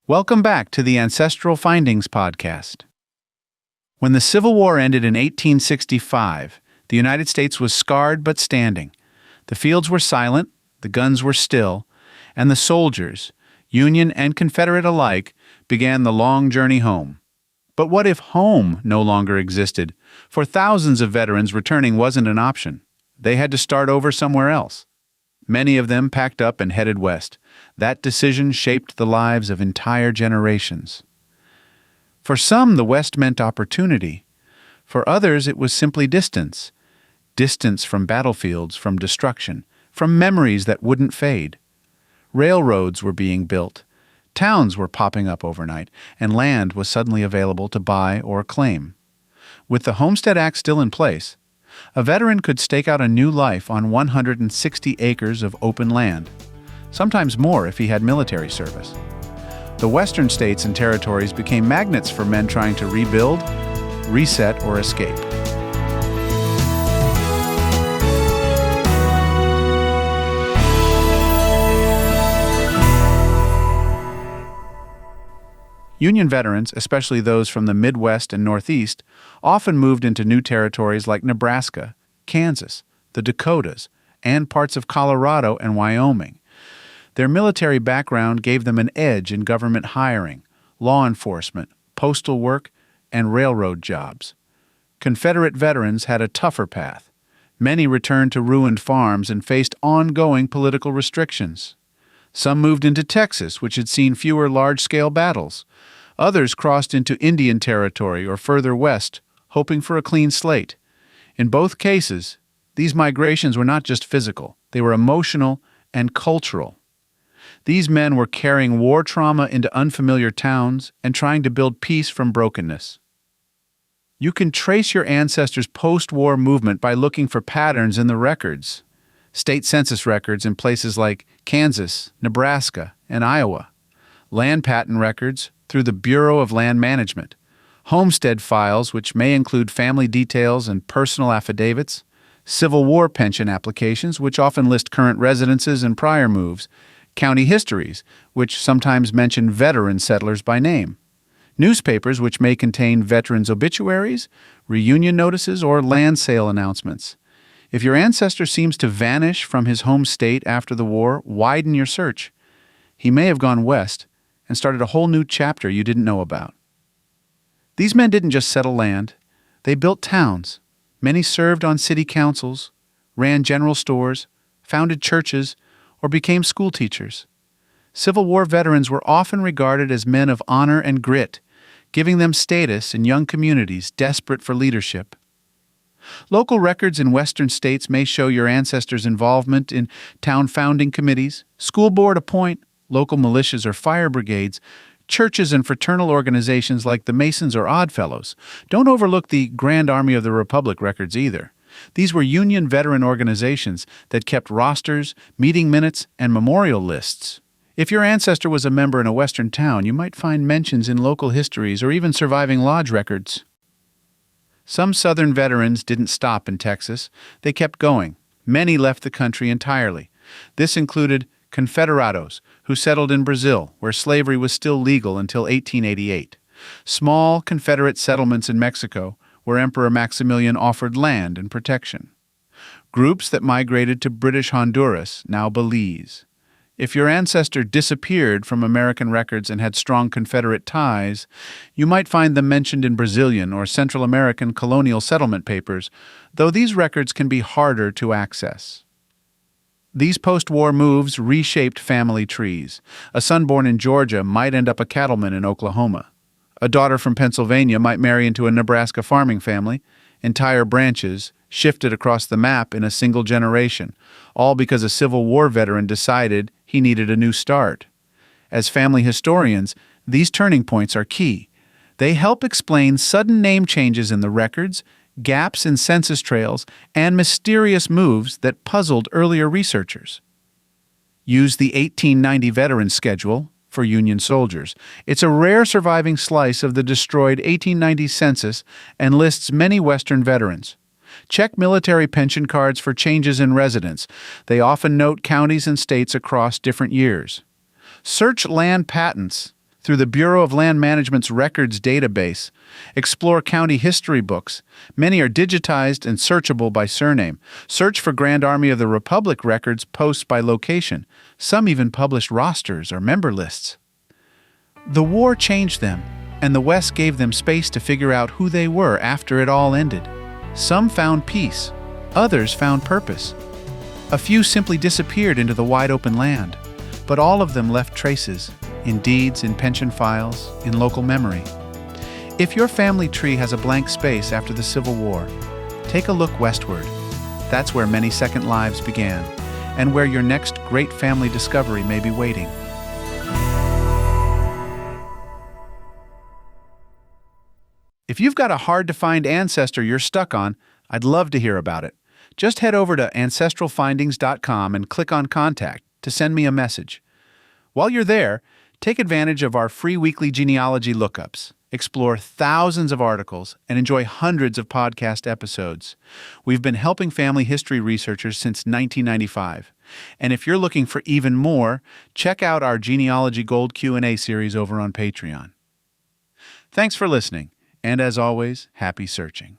Welcome back to the Ancestral Findings podcast. When the Civil War ended in 1865, the United States was scarred but standing. The fields were silent, the guns were still, and the soldiers, Union and Confederate alike, began the long journey home. But what if home no longer existed? For thousands of veterans, returning wasn't an option. They had to start over somewhere else. Many of them packed up and headed west. That decision shaped the lives of entire generations. For some, the West meant opportunity. For others, it was simply distance. Distance from battlefields, from destruction, from memories that wouldn't fade. Railroads were being built. Towns were popping up overnight, and land was suddenly available to buy or claim. With the Homestead Act still in place, a veteran could stake out a new life on 160 acres of open land, sometimes more if he had military service. The western states and territories became magnets for men trying to rebuild, reset, or escape. Union veterans, especially those from the Midwest and Northeast, often moved into new territories like Nebraska, Kansas, the Dakotas, and parts of Colorado and Wyoming. Their military background gave them an edge in government hiring, law enforcement, postal work, and railroad jobs. Confederate veterans had a tougher path. Many returned to ruined farms and faced ongoing political restrictions. Some moved into Texas, which had seen fewer large-scale battles. Others crossed into Indian Territory or further west, hoping for a clean slate. In both cases, these migrations were not just physical, they were emotional and cultural. These men were carrying war trauma into unfamiliar towns and trying to build peace from brokenness. You can trace your ancestors' post-war movement by looking for patterns in the records. State census records in places like Kansas, Nebraska, and Iowa. Land patent records through the Bureau of Land Management. Homestead files, which may include family details and personal affidavits. Civil War pension applications, which often list current residences and prior moves. County histories, which sometimes mention veteran settlers by name. Newspapers, which may contain veterans' obituaries, reunion notices, or land sale announcements. If your ancestor seems to vanish from his home state after the war, widen your search. He may have gone west and started a whole new chapter you didn't know about. These men didn't just settle land. They built towns. Many served on city councils, ran general stores, founded churches, or became school teachers. Civil War veterans were often regarded as men of honor and grit, giving them status in young communities desperate for leadership. Local records in western states may show your ancestors' involvement in town founding committees, school board appoint, local militias or fire brigades, churches and fraternal organizations like the Masons or Oddfellows. Don't overlook the Grand Army of the Republic records either. These were Union veteran organizations that kept rosters, meeting minutes, and memorial lists. If your ancestor was a member in a western town, you might find mentions in local histories or even surviving lodge records. Some Southern veterans didn't stop in Texas. They kept going. Many left the country entirely. This included Confederados, who settled in Brazil, where slavery was still legal until 1888. Small Confederate settlements in Mexico, where Emperor Maximilian offered land and protection. Groups that migrated to British Honduras, now Belize. If your ancestor disappeared from American records and had strong Confederate ties, you might find them mentioned in Brazilian or Central American colonial settlement papers, though these records can be harder to access. These post-war moves reshaped family trees. A son born in Georgia might end up a cattleman in Oklahoma. A daughter from Pennsylvania might marry into a Nebraska farming family. Entire branches shifted across the map in a single generation, all because a Civil War veteran decided he needed a new start. As family historians, these turning points are key. They help explain sudden name changes in the records, gaps in census trails, and mysterious moves that puzzled earlier researchers. Use the 1890 Veterans Schedule for Union soldiers. It's a rare surviving slice of the destroyed 1890 census and lists many Western veterans. Check military pension cards for changes in residence. They often note counties and states across different years. Search land patents through the Bureau of Land Management's records database. Explore county history books. Many are digitized and searchable by surname. Search for Grand Army of the Republic records posts by location. Some even published rosters or member lists. The war changed them, and the West gave them space to figure out who they were after it all ended. Some found peace. Others found purpose. A few simply disappeared into the wide-open land, but all of them left traces, in deeds, in pension files, in local memory. If your family tree has a blank space after the Civil War, take a look westward. That's where many second lives began, and where your next great family discovery may be waiting. If you've got a hard-to-find ancestor you're stuck on, I'd love to hear about it. Just head over to ancestralfindings.com and click on Contact to send me a message. While you're there, take advantage of our free weekly genealogy lookups. Explore thousands of articles and enjoy hundreds of podcast episodes. We've been helping family history researchers since 1995. And if you're looking for even more, check out our Genealogy Gold Q&A series over on Patreon. Thanks for listening, and as always, happy searching.